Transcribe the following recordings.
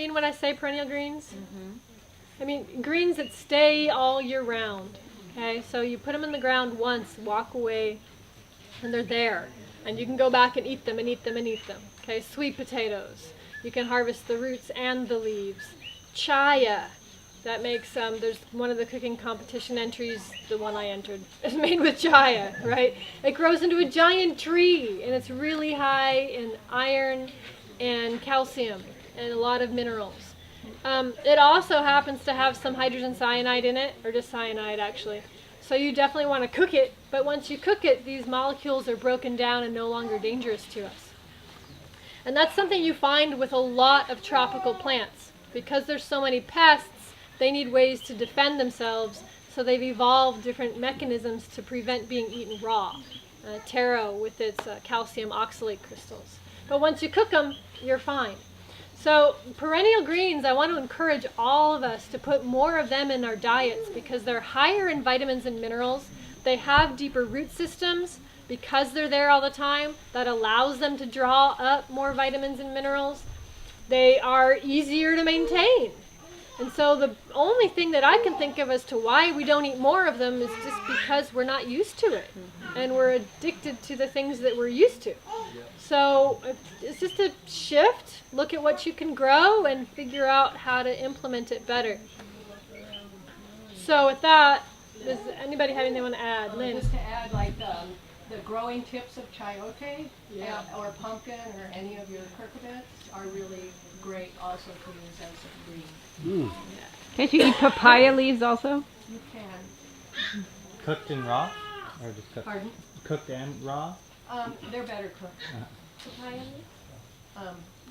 mean when I say perennial greens? I mean greens that stay all year round. Okay, so you put them in the ground once, walk away, and they're there. And you can go back and eat them and eat them and eat them. Okay, sweet potatoes. You can harvest the roots and the leaves. Chaya. That makes, there's one of the cooking competition entries, the one I entered, is made with chaya, right? It grows into a giant tree, and it's really high in iron and calcium and a lot of minerals. It also happens to have some hydrogen cyanide in it, or just cyanide actually. So you definitely want to cook it, but once you cook it, these molecules are broken down and no longer dangerous to us. And that's something you find with a lot of tropical plants. Because there's so many pests, they need ways to defend themselves, so they've evolved different mechanisms to prevent being eaten raw. Taro with its calcium oxalate crystals. But once you cook them, you're fine. So perennial greens, I want to encourage all of us to put more of them in our diets because they're higher in vitamins and minerals. They have deeper root systems because they're there all the time. That allows them to draw up more vitamins and minerals. They are easier to maintain. And so the only thing that I can think of as to why we don't eat more of them is just because we're not used to it. And we're addicted to the things that we're used to. So it's just a shift. Look at what you can grow and figure out how to implement it better. So with that, does anybody have anything they want to add? Lynn? Just to add, like the growing tips of chayote or pumpkin or any of your cucurbits are really great also to use as a green. Can't you eat papaya leaves also? You can. Cooked and raw? Or just cooked? Pardon? Cooked and raw? They're better cooked. Papaya leaf?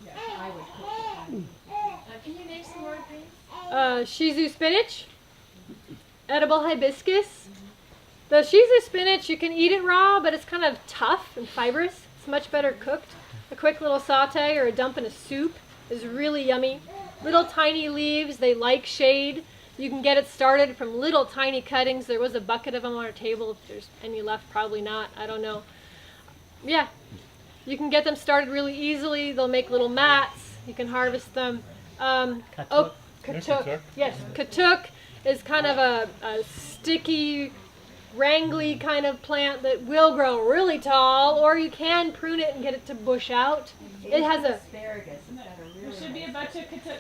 Yes, I would cook papaya. Can you name some more greens? Sissoo spinach, edible hibiscus. The Sissoo spinach, you can eat it raw, but it's kind of tough and fibrous. It's much better cooked. A quick little saute or a dump in a soup is really yummy. Little tiny leaves, they like shade. You can get it started from little tiny cuttings. There was a bucket of them on our table. If there's any left, probably not. I don't know. Yeah, you can get them started really easily. They'll make little mats. You can harvest them. Katuk. Katuk. Yes, Katuk is kind of a sticky, wrangly kind of plant that will grow really tall, or you can prune it and get it to bush out. It has a asparagus. There should be a bunch of Katuk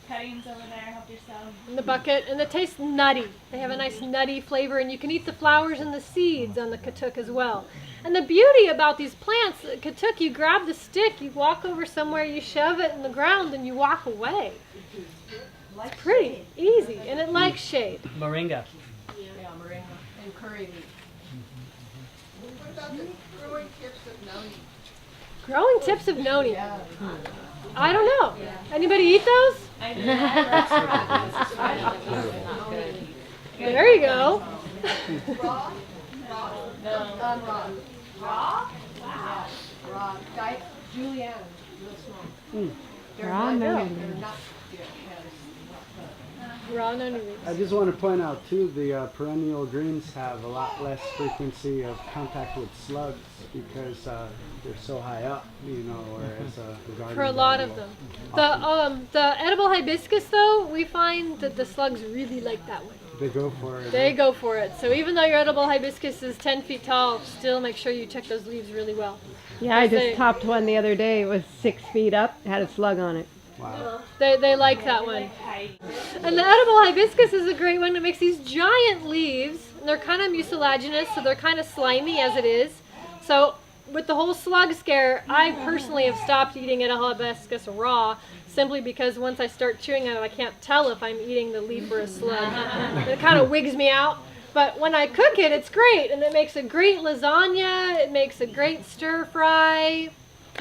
cuttings over there. Help yourself. in the bucket, and it tastes nutty. They have a nice nutty flavor, and you can eat the flowers and the seeds on the Katuk as well. And the beauty about these plants, Katuk, you grab the stick, you walk over somewhere, you shove it in the ground, and you walk away. It's pretty easy, and it likes shade. Moringa. Yeah, moringa and curry leaf. What about the growing tips of noni? Growing tips of noni. Yeah. I don't know. Anybody eat those? I do. There you go. Raw? Raw. Raw? Yeah. Raw. Julienne. Real small. They're Raw not, noni. they're not Raw noni leaves. I just want to point out too, the perennial greens have a lot less frequency of contact with slugs because they're so high up, whereas the garden. For a lot of them. The edible hibiscus though, we find that the slugs really like that one. They go for it. They go for it. So even though your edible hibiscus is 10 feet tall, still make sure you check those leaves really well. Yeah, I They- just topped one the other day. It was 6 feet up, had a slug on it. Wow. They like that one. And the edible hibiscus is a great one. It makes these giant leaves, and they're kind of mucilaginous, so they're kind of slimy as it is. So with the whole slug scare, I personally have stopped eating edible hibiscus raw, simply because once I start chewing on it, I can't tell if I'm eating the leaf or a slug. It kind of wigs me out. But when I cook it, it's great, and it makes a great lasagna. It makes a great stir fry.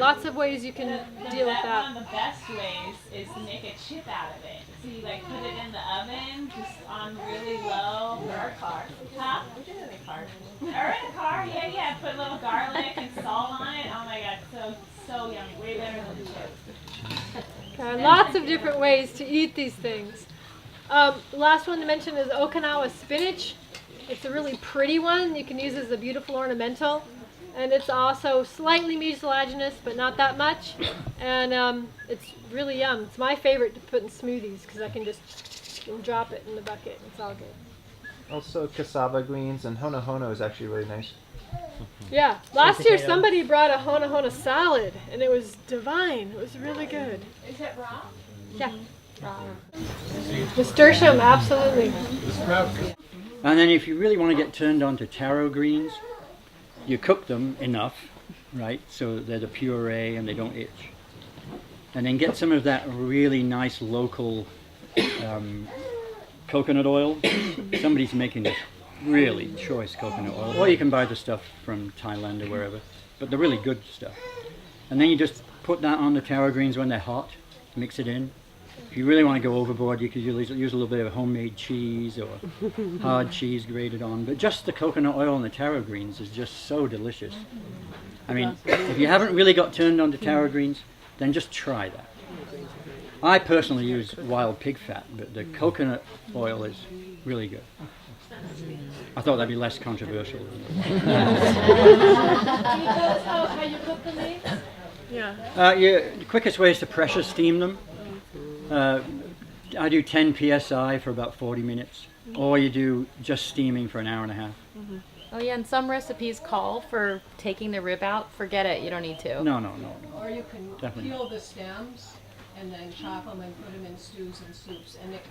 Lots of ways you can deal with that. One of the best ways is to make a chip out of it. So you like put it in the oven, just on really low. Or a car. Huh? We did it in a car. Or in a car, yeah. Put a little garlic and salt on it. Oh my god, so yummy. Way better than the chips. Okay, lots of different ways to eat these things. The last one to mention is Okinawa spinach. It's a really pretty one. You can use it as a beautiful ornamental. and it's also slightly mucilaginous, but not that much. And it's really yum. It's my favorite to put in smoothies because I can just drop it in the bucket. It's all good. Also, cassava greens and hono hono is actually really nice. Yeah, last year potatoes. somebody brought a hona hona salad, and it was divine. It was really good. Is it raw? Yeah. Nasturtium, absolutely. And then if you really want to get turned on to taro greens, you cook them enough, right, so that they're the puree and they don't itch. And then get some of that really nice local coconut oil. Somebody's making this really choice coconut oil. Or you can buy the stuff from Thailand or wherever, but the really good stuff. And then you just put that on the taro greens when they're hot, mix it in. If you really want to go overboard, you could use a little bit of homemade cheese or hard cheese grated on. But just the coconut oil and the taro greens is just so delicious. I mean, if you haven't really got turned on to taro greens, then just try that. I personally use wild pig fat, but the coconut oil is really good. I thought that'd be less controversial. Can you tell us how you cook the leaves? Yeah. The quickest way is to pressure steam them. I do 10 psi for about 40 minutes, or you do just steaming for an hour and a half. Oh yeah, and some recipes call for taking the rib out. Forget it, you don't need to. No. Or you can Definitely. peel the stems and then chop them and put them in stews and soups, and it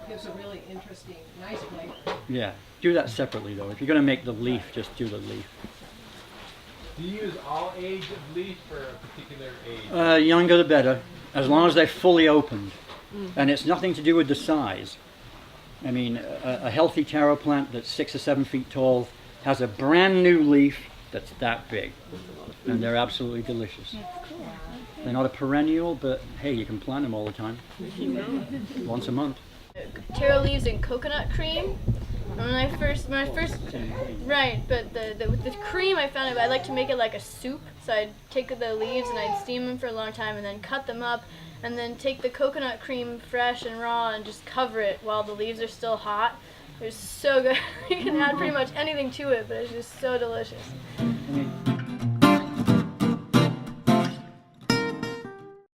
gives a really interesting, nice flavor. Yeah, do that separately though. If you're going to make the leaf, just do the leaf. Do you use all age of leaf or a particular age? Younger the better, as long as they're fully opened. And it's nothing to do with the size. I mean, a healthy taro plant that's 6 or 7 feet tall has a brand new leaf that's that big. And they're absolutely delicious. They're not a perennial, but hey, you can plant them all the time. Once a month. Taro leaves and coconut cream. And when I first, right, but with the cream I found I like to make it like a soup. So I'd take the leaves and I'd steam them for a long time and then cut them up and then take the coconut cream fresh and raw and just cover it while the leaves are still hot. It was so good. You can add pretty much anything to it, but it's just so delicious.